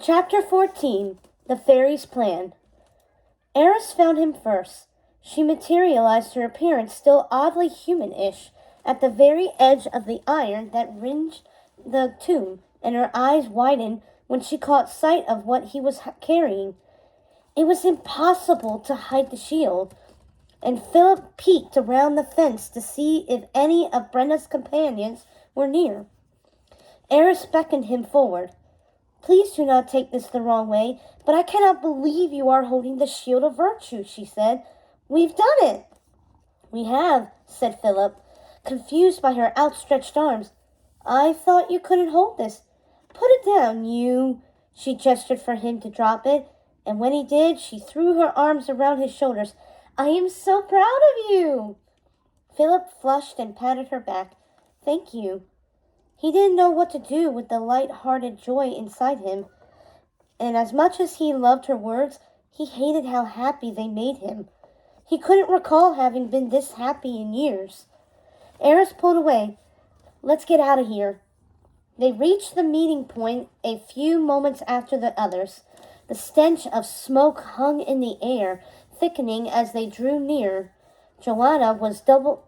Chapter 14. The Fairy's Plan. Eris found him first. She materialized her appearance still oddly human-ish at the very edge of the iron that ringed the tomb, and her eyes widened when she caught sight of what he was carrying. It was impossible to hide the shield, and Philip peeked around the fence to see if any of Brenna's companions were near. Eris beckoned him forward. "Please do not take this the wrong way, but I cannot believe you are holding the shield of virtue," she said. "We've done it." "We have," said Philip, confused by her outstretched arms. "I thought you couldn't hold this." "Put it down, you—" She gestured for him to drop it, and when he did, she threw her arms around his shoulders. "I am so proud of you!" Philip flushed and patted her back. "Thank you." He didn't know what to do with the light-hearted joy inside him, and as much as he loved her words, he hated how happy they made him. He couldn't recall having been this happy in years. Eris pulled away. "Let's get out of here." They reached the meeting point a few moments after the others. The stench of smoke hung in the air, thickening as they drew near. Joanna was doubled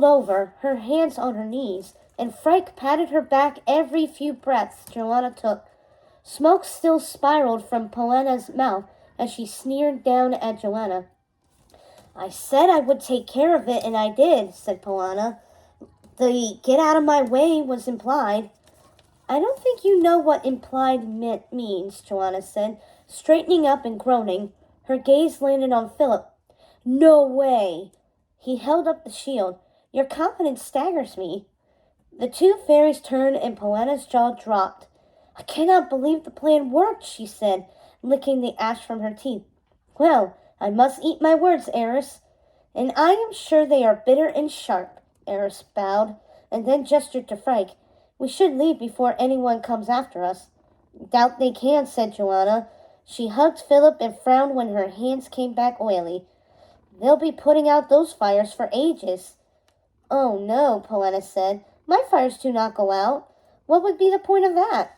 over, her hands on her knees, and Frank patted her back every few breaths Joanna took. Smoke still spiraled from Poanna's mouth as she sneered down at Joanna. "I said I would take care of it, and I did," said Poanna. "The get out of my way was implied." "I don't think you know what implied means," Joanna said, straightening up and groaning. Her gaze landed on Philip. "No way!" He held up the shield. "Your confidence staggers me." The two fairies turned and Poanna's jaw dropped. "I cannot believe the plan worked," she said, licking the ash from her teeth. "Well, I must eat my words, Eris. And I am sure they are bitter and sharp." Eris bowed, and then gestured to Frank. "We should leave before anyone comes after us." "Doubt they can," said Joanna. She hugged Philip and frowned when her hands came back oily. "They'll be putting out those fires for ages." "Oh, no," Poanna said. "My fires do not go out. What would be the point of that?"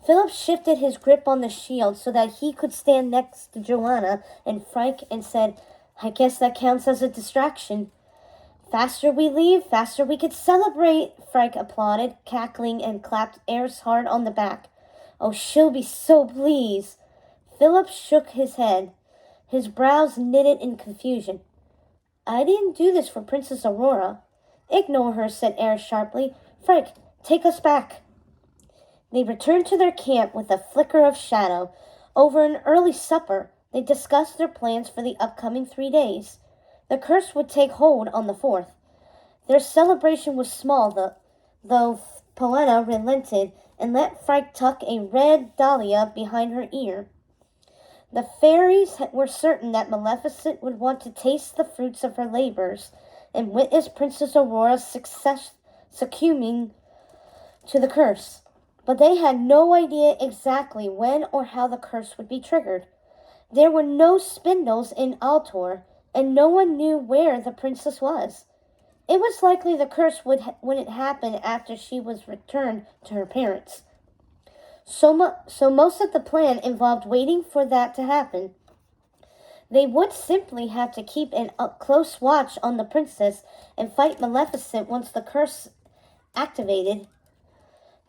Philip shifted his grip on the shield so that he could stand next to Joanna and Frank and said, "I guess that counts as a distraction." "Faster we leave, faster we could celebrate," Frank applauded, cackling, and clapped Eris hard on the back. "Oh, she'll be so pleased." Philip shook his head, his brows knitted in confusion. "I didn't do this for Princess Aurora." "Ignore her," said Eris sharply. "Frank, take us back." They returned to their camp with a flicker of shadow. Over an early supper, they discussed their plans for the upcoming 3 days. The curse would take hold on the 4th. Their celebration was small, though Poanna relented and let Frank tuck a red dahlia behind her ear. The fairies were certain that Maleficent would want to taste the fruits of her labors and witness Princess Aurora's succumbing to the curse. But they had no idea exactly when or how the curse would be triggered. There were no spindles in Altor, and no one knew where the princess was. It was likely the curse wouldn't happen after she was returned to her parents. So most of the plan involved waiting for that to happen. They would simply have to keep a close watch on the princess and fight Maleficent once the curse activated.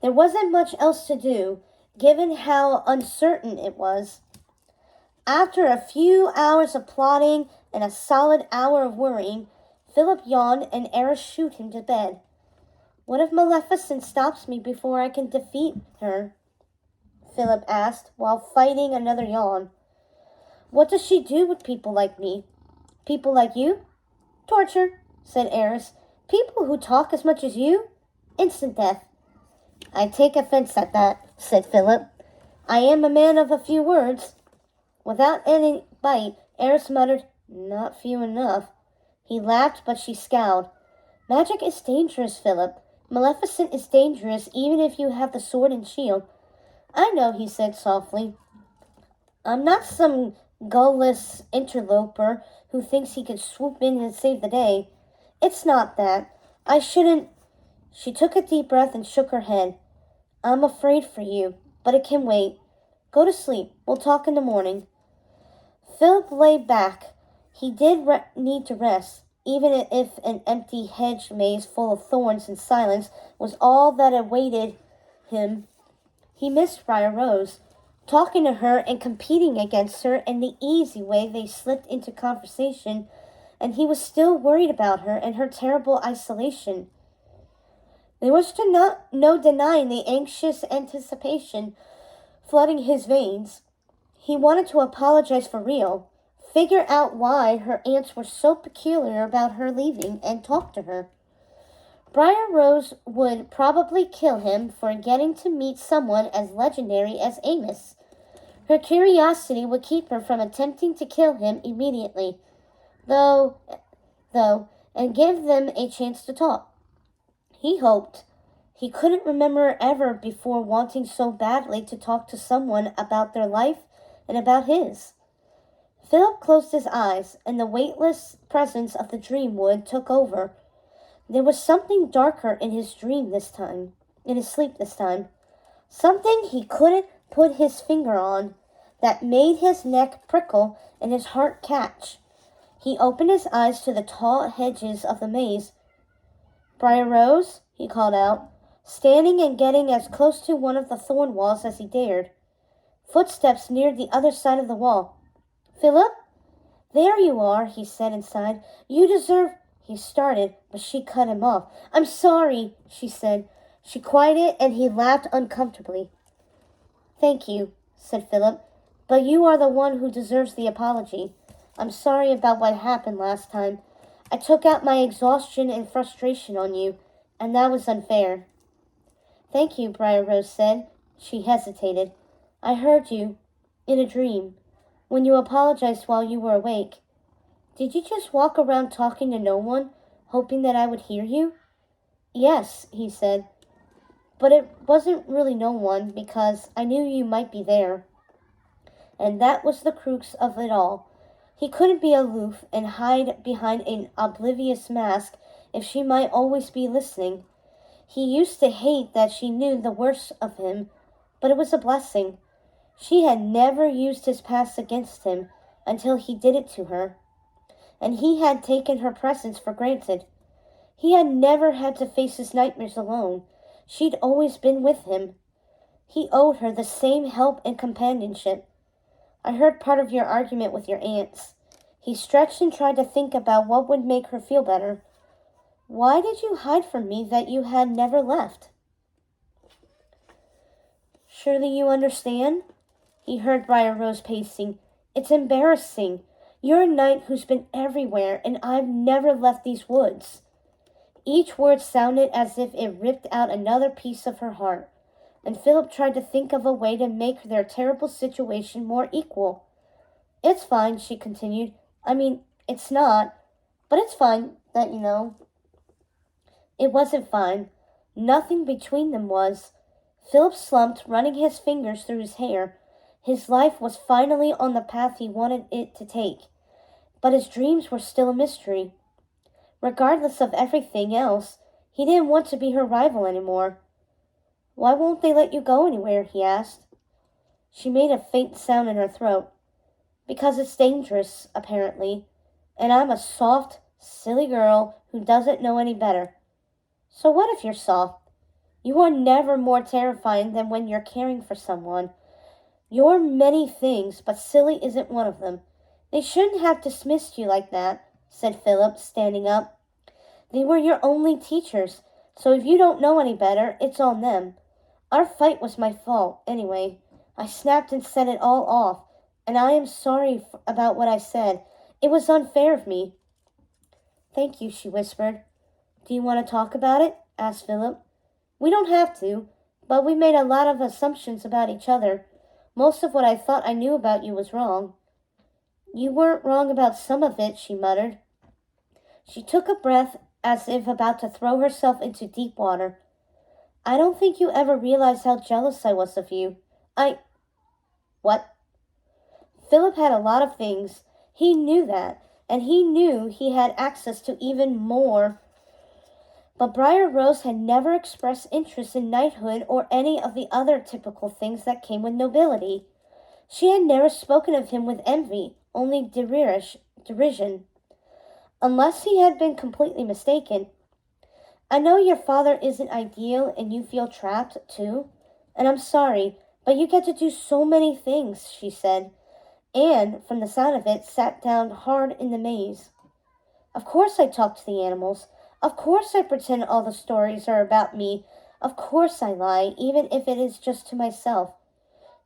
There wasn't much else to do, given how uncertain it was. After a few hours of plotting and a solid hour of worrying, Philip yawned and Eris shooed him to bed. "What if Maleficent stops me before I can defeat her?" Philip asked, while fighting another yawn. "What does she do with people like me?" "People like you?" "Torture," said Eris. "People who talk as much as you? Instant death." "I take offense at that," said Philip. "I am a man of a few words." Without any bite, Eris muttered, "Not few enough." He laughed, but she scowled. "Magic is dangerous, Philip. Maleficent is dangerous even if you have the sword and shield." "I know," he said softly. "I'm not some guileless interloper who thinks he can swoop in and save the day. It's not that. I shouldn't..." She took a deep breath and shook her head. I'm afraid for you, but it can wait. Go to sleep. We'll talk in the morning. Philip lay back. He did need to rest, even if an empty hedge maze full of thorns and silence was all that awaited him. He missed Briar Rose. Talking to her and competing against her in the easy way they slipped into conversation, and he was still worried about her and her terrible isolation. There was no denying the anxious anticipation flooding his veins. He wanted to apologize for real, figure out why her aunts were so peculiar about her leaving, and talk to her. Briar Rose would probably kill him for getting to meet someone as legendary as Amos. Her curiosity would keep her from attempting to kill him immediately, though, and give them a chance to talk. He hoped. He couldn't remember ever before wanting so badly to talk to someone about their life and about his. Philip closed his eyes, and the weightless presence of the dreamwood took over. There was something darker in his sleep this time. Something he couldn't put his finger on, that made his neck prickle and his heart catch. He opened his eyes to the tall hedges of the maze. Briar Rose, he called out, standing and getting as close to one of the thorn walls as he dared. Footsteps neared the other side of the wall. Philip? There you are, he said inside. You deserve... He started, but she cut him off. I'm sorry, she said. She quieted, and he laughed uncomfortably. Thank you, said Philip, but you are the one who deserves the apology. I'm sorry about what happened last time. I took out my exhaustion and frustration on you, and that was unfair. Thank you, Briar Rose said. She hesitated. I heard you, in a dream, when you apologized while you were awake. Did you just walk around talking to no one, hoping that I would hear you? Yes, he said, but it wasn't really no one, because I knew you might be there. And that was the crux of it all. He couldn't be aloof and hide behind an oblivious mask if she might always be listening. He used to hate that she knew the worst of him, but it was a blessing. She had never used his past against him until he did it to her, and he had taken her presence for granted. He had never had to face his nightmares alone. She'd always been with him. He owed her the same help and companionship. I heard part of your argument with your aunts. He stretched and tried to think about what would make her feel better. Why did you hide from me that you had never left? Surely you understand? He heard Briar Rose pacing. It's embarrassing. You're a knight who's been everywhere, and I've never left these woods. Each word sounded as if it ripped out another piece of her heart, and Philip tried to think of a way to make their terrible situation more equal. It's fine, she continued. I mean, it's not, but it's fine that you know. It wasn't fine. Nothing between them was. Philip slumped, running his fingers through his hair. His life was finally on the path he wanted it to take, but his dreams were still a mystery. Regardless of everything else, he didn't want to be her rival anymore. Why won't they let you go anywhere? He asked. She made a faint sound in her throat. Because it's dangerous, apparently, and I'm a soft, silly girl who doesn't know any better. So what if you're soft? You are never more terrifying than when you're caring for someone. You're many things, but silly isn't one of them. They shouldn't have dismissed you like that, said Philip, standing up. They were your only teachers, so if you don't know any better, it's on them. Our fight was my fault, anyway. I snapped and set it all off, and I am sorry about what I said. It was unfair of me. Thank you, she whispered. Do you want to talk about it? Asked Philip. We don't have to, but we made a lot of assumptions about each other. Most of what I thought I knew about you was wrong. You weren't wrong about some of it, she muttered. She took a breath as if about to throw herself into deep water. I don't think you ever realized how jealous I was of you. What? Philip had a lot of things. He knew that, and he knew he had access to even more But Briar Rose had never expressed interest in knighthood or any of the other typical things that came with nobility. She had never spoken of him with envy, only derision, unless he had been completely mistaken. I know your father isn't ideal and you feel trapped, too, and I'm sorry, but you get to do so many things, she said, and, from the sound of it, sat down hard in the maze. Of course I talk to the animals. Of course I pretend all the stories are about me. Of course I lie, even if it is just to myself.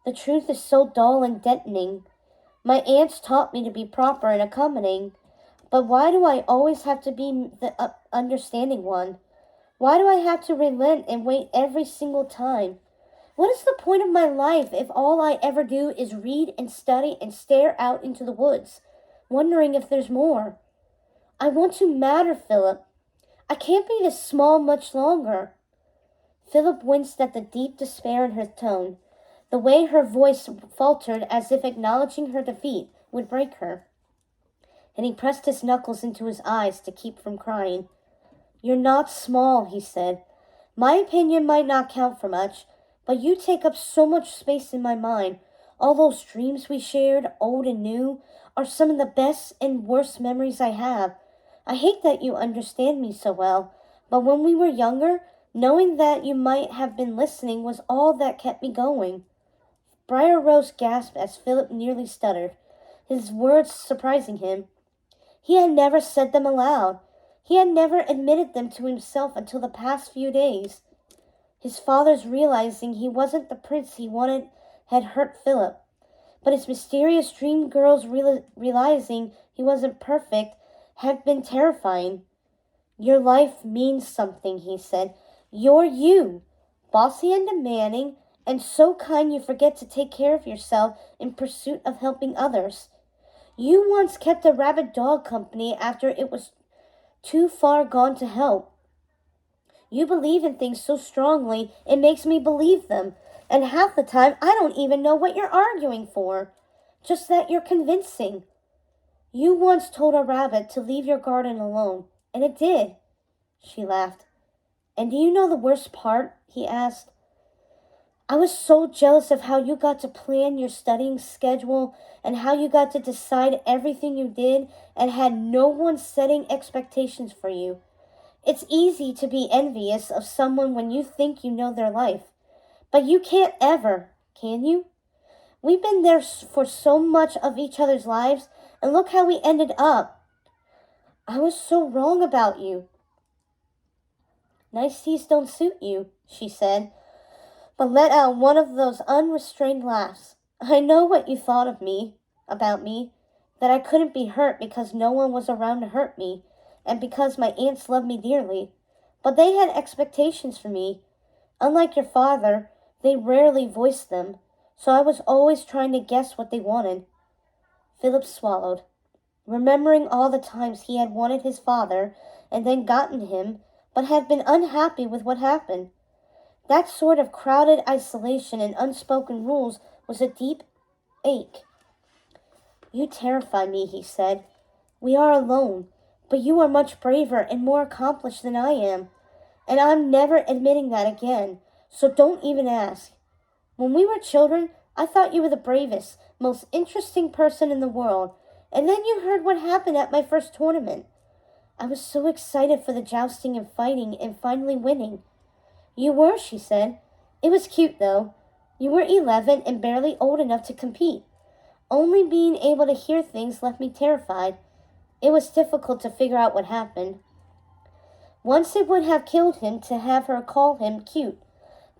The truth is so dull and deadening. My aunts taught me to be proper and accommodating, but why do I always have to be the understanding one? Why do I have to relent and wait every single time? What is the point of my life if all I ever do is read and study and stare out into the woods, wondering if there's more? I want to matter, Philip. I can't be this small much longer. Philip winced at the deep despair in her tone, the way her voice faltered as if acknowledging her defeat would break her. And he pressed his knuckles into his eyes to keep from crying. You're not small, he said. My opinion might not count for much, but you take up so much space in my mind. All those dreams we shared, old and new, are some of the best and worst memories I have. I hate that you understand me so well, but when we were younger, knowing that you might have been listening was all that kept me going. Briar Rose gasped as Philip nearly stuttered, his words surprising him. He had never said them aloud. He had never admitted them to himself until the past few days. His father's realizing he wasn't the prince he wanted had hurt Philip, but his mysterious dream girl's realizing he wasn't perfect had been terrifying. Your life means something, he said. You're you, bossy and demanding, and so kind you forget to take care of yourself in pursuit of helping others. You once kept a rabid dog company after it was too far gone to help. You believe in things so strongly it makes me believe them, and half the time I don't even know what you're arguing for, just that you're convincing. You once told a rabbit to leave your garden alone, and it did. She laughed. And do you know the worst part? He asked. I was so jealous of how you got to plan your studying schedule and how you got to decide everything you did and had no one setting expectations for you. It's easy to be envious of someone when you think you know their life, but you can't ever, can you? We've been there for so much of each other's lives, and look how we ended up. I was so wrong about you. Niceties don't suit you, she said, but let out one of those unrestrained laughs. I know what you thought about me, that I couldn't be hurt because no one was around to hurt me, and because my aunts loved me dearly. But they had expectations for me. Unlike your father, they rarely voiced them, so I was always trying to guess what they wanted. Philip swallowed, remembering all the times he had wanted his father and then gotten him, but had been unhappy with what happened. That sort of crowded isolation and unspoken rules was a deep ache. You terrify me, he said. We are alone, but you are much braver and more accomplished than I am, and I'm never admitting that again, so don't even ask. When we were children, I thought you were the bravest, most interesting person in the world, and then you heard what happened at my first tournament. I was so excited for the jousting and fighting and finally winning. You were, she said. It was cute, though. You were 11 and barely old enough to compete. Only being able to hear things left me terrified. It was difficult to figure out what happened. Once it would have killed him to have her call him cute,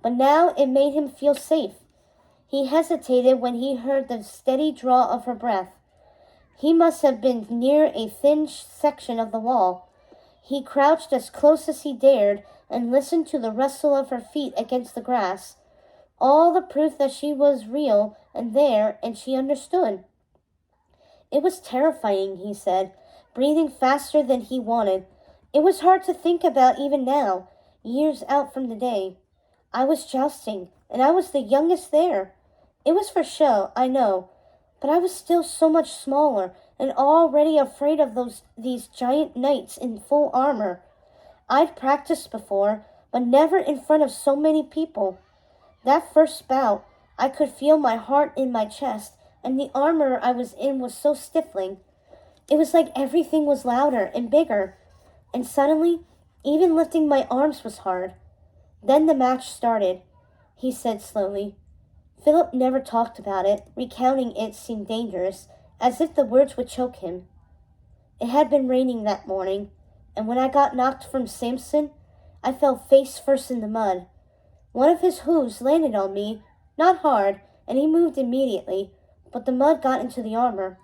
but now it made him feel safe. He hesitated when he heard the steady draw of her breath. He must have been near a thin section of the wall. He crouched as close as he dared and listened to the rustle of her feet against the grass. All the proof that she was real and there, and she understood. It was terrifying, he said, breathing faster than he wanted. It was hard to think about even now, years out from the day. I was jousting, and I was the youngest there. It was for show, I know, but I was still so much smaller and already afraid of these giant knights in full armor. I'd practiced before, but never in front of so many people. That first bout, I could feel my heart in my chest, and the armor I was in was so stifling. It was like everything was louder and bigger, and suddenly, even lifting my arms was hard. Then the match started, he said slowly. Philip never talked about it. Recounting it seemed dangerous, as if the words would choke him. It had been raining that morning, and when I got knocked from Samson, I fell face first in the mud. One of his hooves landed on me, not hard, and he moved immediately, but the mud got into the armor.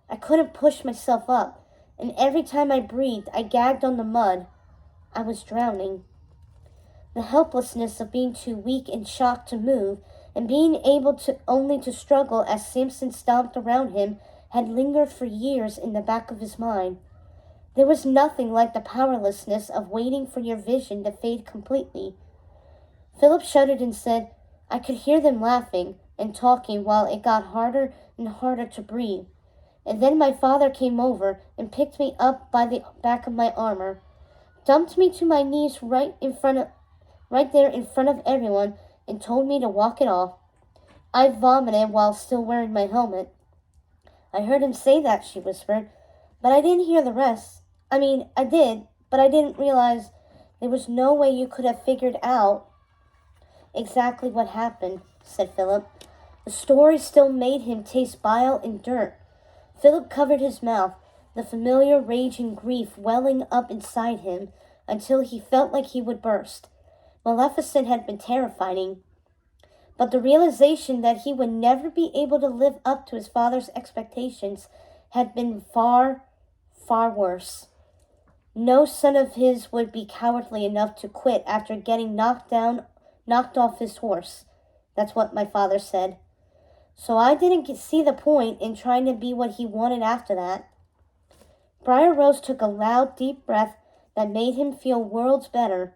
I couldn't push myself up, and every time I breathed, I gagged on the mud. I was drowning. The helplessness of being too weak and shocked to move, and being able only to struggle as Samson stomped around him, had lingered for years in the back of his mind. There was nothing like the powerlessness of waiting for your vision to fade completely. Philip shuddered and said, I could hear them laughing and talking while it got harder and harder to breathe. And then my father came over and picked me up by the back of my armor, dumped me to my knees right there in front of everyone, and told me to walk it off. I vomited while still wearing my helmet. I heard him say that, she whispered, but I didn't hear the rest. I did, but I didn't realize there was no way you could have figured out exactly what happened, said Philip. The story still made him taste bile and dirt. Philip covered his mouth, the familiar rage and grief welling up inside him until he felt like he would burst. Maleficent had been terrifying, but the realization that he would never be able to live up to his father's expectations had been far, far worse. No son of his would be cowardly enough to quit after getting knocked off his horse. That's what my father said. So I didn't see the point in trying to be what he wanted after that. Briar Rose took a loud, deep breath that made him feel worlds better,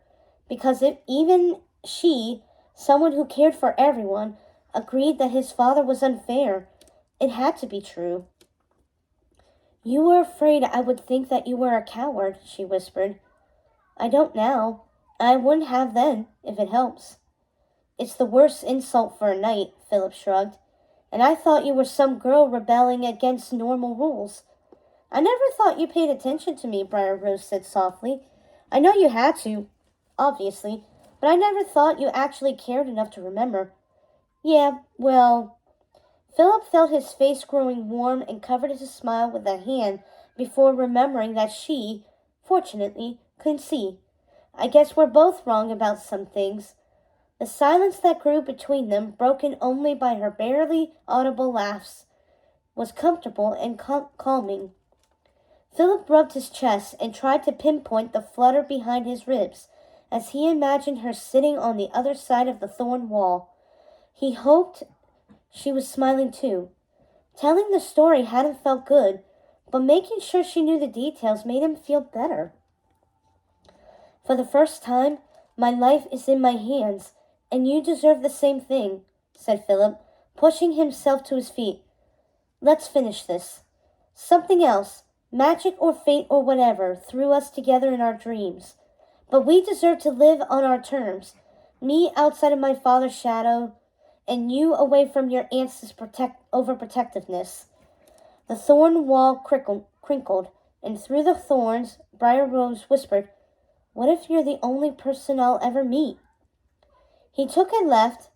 because if even she, someone who cared for everyone, agreed that his father was unfair, it had to be true. You were afraid I would think that you were a coward, she whispered. I don't now. I wouldn't have then, if it helps. It's the worst insult for a knight, Philip shrugged. And I thought you were some girl rebelling against normal rules. I never thought you paid attention to me, Briar Rose said softly. I know you had to, obviously, but I never thought you actually cared enough to remember. Yeah, well... Philip felt his face growing warm and covered his smile with a hand before remembering that she, fortunately, couldn't see. I guess we're both wrong about some things. The silence that grew between them, broken only by her barely audible laughs, was comfortable and calming. Philip rubbed his chest and tried to pinpoint the flutter behind his ribs as he imagined her sitting on the other side of the thorn wall. He hoped she was smiling too. Telling the story hadn't felt good, but making sure she knew the details made him feel better. For the first time, my life is in my hands, and you deserve the same thing, said Philip, pushing himself to his feet. Let's finish this. Something else, magic or fate or whatever, threw us together in our dreams. But we deserve to live on our terms. Me outside of my father's shadow, and you away from your aunt's overprotectiveness. The thorn wall crinkled, and through the thorns, Briar Rose whispered, What if you're the only person I'll ever meet? He took a left,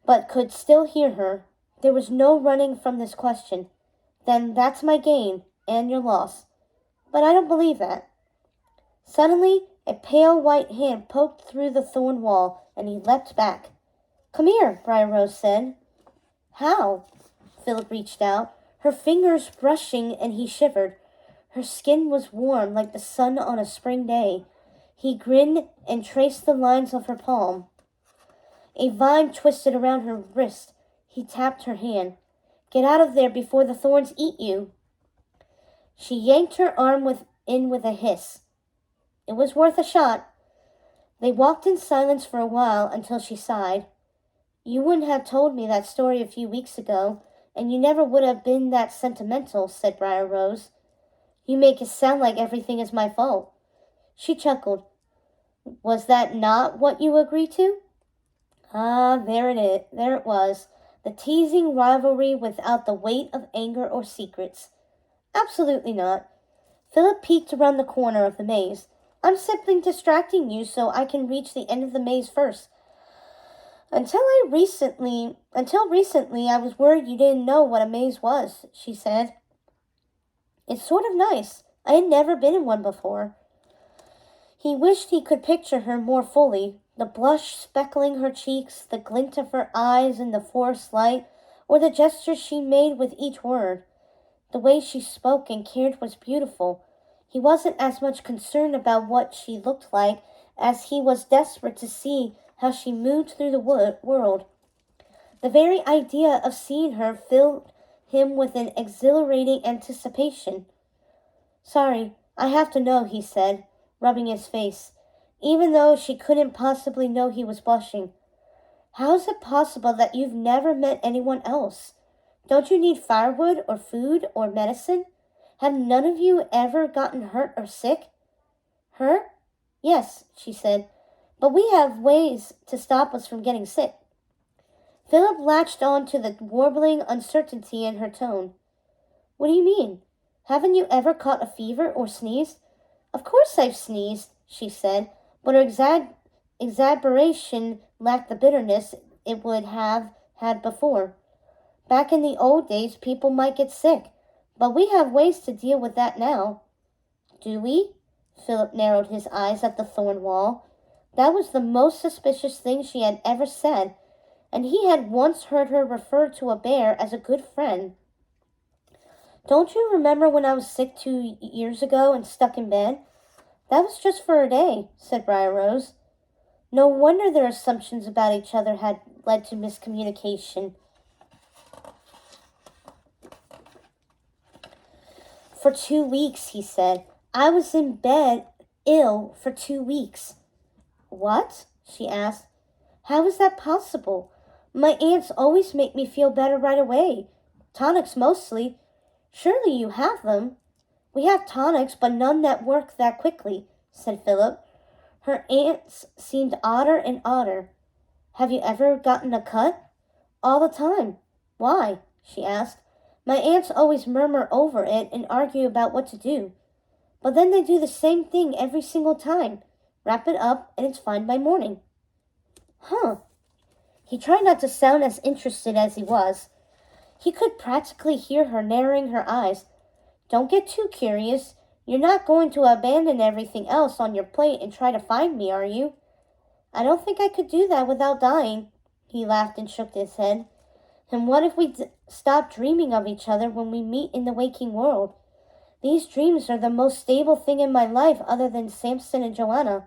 but could still hear her. There was no running from this question. Then that's my gain, and your loss. But I don't believe that. Suddenly, a pale white hand poked through the thorn wall, and he leapt back. Come here, Briar Rose said. How? Philip reached out, her fingers brushing, and he shivered. Her skin was warm like the sun on a spring day. He grinned and traced the lines of her palm. A vine twisted around her wrist. He tapped her hand. Get out of there before the thorns eat you. She yanked her arm in with a hiss. It was worth a shot. They walked in silence for a while until she sighed. You wouldn't have told me that story a few weeks ago, and you never would have been that sentimental, said Briar Rose. You make it sound like everything is my fault. She chuckled. Was that not what you agreed to? Ah, there it was. The teasing rivalry without the weight of anger or secrets. Absolutely not. Philip peeked around the corner of the maze. I'm simply distracting you so I can reach the end of the maze first. Until recently, I was worried you didn't know what a maze was, she said. It's sort of nice. I had never been in one before. He wished he could picture her more fully, the blush speckling her cheeks, the glint of her eyes in the forest light, or the gestures she made with each word. The way she spoke and cared was beautiful. He wasn't as much concerned about what she looked like as he was desperate to see how she moved through the world. The very idea of seeing her filled him with an exhilarating anticipation. Sorry, I have to know, he said, rubbing his face, even though she couldn't possibly know he was blushing. How is it possible that you've never met anyone else? Don't you need firewood or food or medicine? Have none of you ever gotten hurt or sick? Hurt? Yes, she said, but we have ways to stop us from getting sick. Philip latched on to the warbling uncertainty in her tone. What do you mean? Haven't you ever caught a fever or sneezed? Of course I've sneezed, she said, but her exasperation lacked the bitterness it would have had before. Back in the old days, people might get sick, but we have ways to deal with that now. Do we? Philip narrowed his eyes at the thorn wall. That was the most suspicious thing she had ever said, and he had once heard her refer to a bear as a good friend. Don't you remember when I was sick 2 years ago and stuck in bed? That was just for a day, said Briar-Rose. No wonder their assumptions about each other had led to miscommunication. For 2 weeks, he said. I was in bed ill for 2 weeks. What? She asked. How is that possible? My aunts always make me feel better right away. Tonics mostly. Surely you have them. We have tonics, but none that work that quickly, said Philip. Her aunts seemed odder and odder. Have you ever gotten a cut? All the time. Why? She asked. My aunts always murmur over it and argue about what to do. But then they do the same thing every single time. Wrap it up, and it's fine by morning. Huh. He tried not to sound as interested as he was. He could practically hear her narrowing her eyes. Don't get too curious. You're not going to abandon everything else on your plate and try to find me, are you? I don't think I could do that without dying. He laughed and shook his head. And what if we stop dreaming of each other when we meet in the waking world? These dreams are the most stable thing in my life other than Samson and Joanna.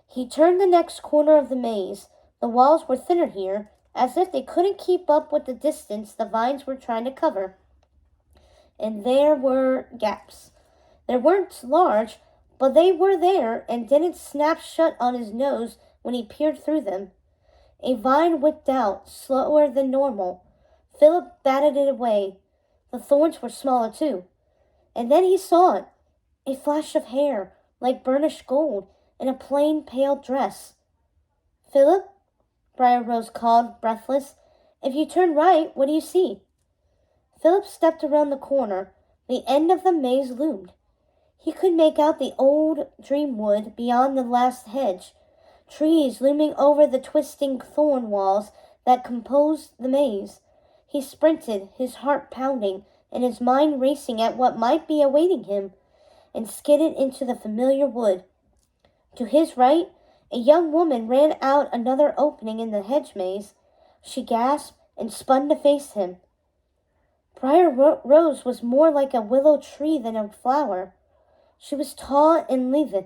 He turned the next corner of the maze. The walls were thinner here, as if they couldn't keep up with the distance the vines were trying to cover. And there were gaps. They weren't large, but they were there and didn't snap shut on his nose when he peered through them. A vine whipped out, slower than normal. Philip batted it away. The thorns were smaller too. And then he saw it. A flash of hair, like burnished gold, in a plain, pale dress. Philip? Briar-Rose called, breathless. If you turn right, what do you see? Philip stepped around the corner. The end of the maze loomed. He could make out the old dreamwood beyond the last hedge, trees looming over the twisting thorn walls that composed the maze. He sprinted, his heart pounding, and his mind racing at what might be awaiting him, and skidded into the familiar wood. To his right, a young woman ran out another opening in the hedge maze. She gasped and spun to face him. Briar-Rose was more like a willow tree than a flower. She was tall and lithe,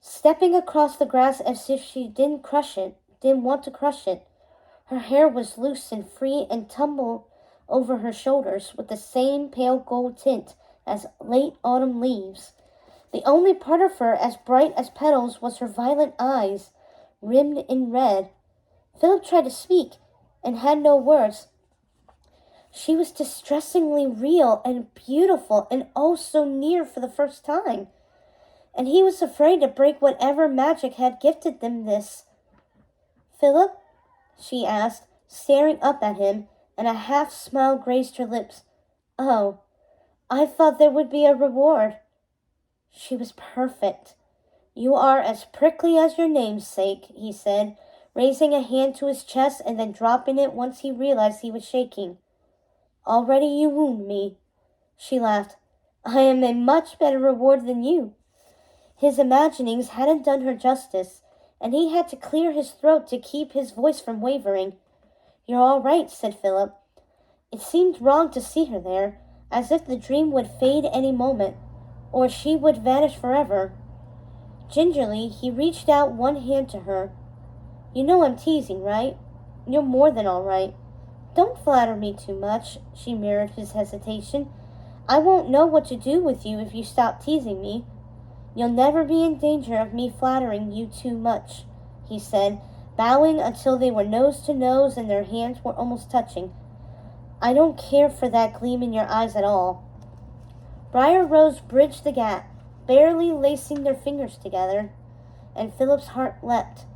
stepping across the grass as if she didn't want to crush it. Her hair was loose and free and tumbled over her shoulders with the same pale gold tint as late autumn leaves. The only part of her as bright as petals was her violet eyes, rimmed in red. Philip tried to speak and had no words. She was distressingly real and beautiful and oh so near for the first time. And he was afraid to break whatever magic had gifted them this. Philip? She asked, staring up at him, and a half-smile graced her lips. Oh, I thought there would be a reward. She was perfect. You are as prickly as your namesake, he said, raising a hand to his chest and then dropping it once he realized he was shaking. Already you wound me. She laughed. I am a much better reward than you. His imaginings hadn't done her justice, and he had to clear his throat to keep his voice from wavering. You're all right, said Philip. It seemed wrong to see her there, as if the dream would fade any moment, or she would vanish forever. Gingerly, he reached out one hand to her. You know I'm teasing, right? You're more than all right. Don't flatter me too much, she mirrored his hesitation. I won't know what to do with you if you stop teasing me. You'll never be in danger of me flattering you too much, he said, bowing until they were nose to nose and their hands were almost touching. I don't care for that gleam in your eyes at all. Briar Rose bridged the gap, barely lacing their fingers together, and Philip's heart leapt.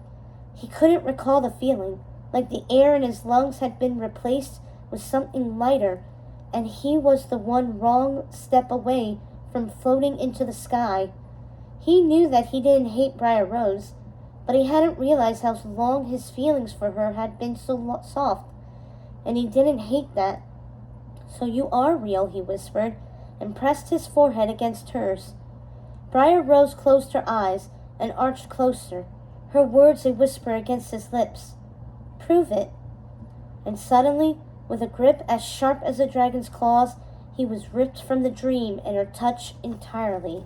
He couldn't recall the feeling, like the air in his lungs had been replaced with something lighter, and he was the one wrong step away from floating into the sky. He knew that he didn't hate Briar Rose, but he hadn't realized how long his feelings for her had been so soft, and he didn't hate that. So you are real, he whispered, and pressed his forehead against hers. Briar Rose closed her eyes and arched closer, her words a whisper against his lips. Prove it. And suddenly, with a grip as sharp as a dragon's claws, he was ripped from the dream and her touch entirely.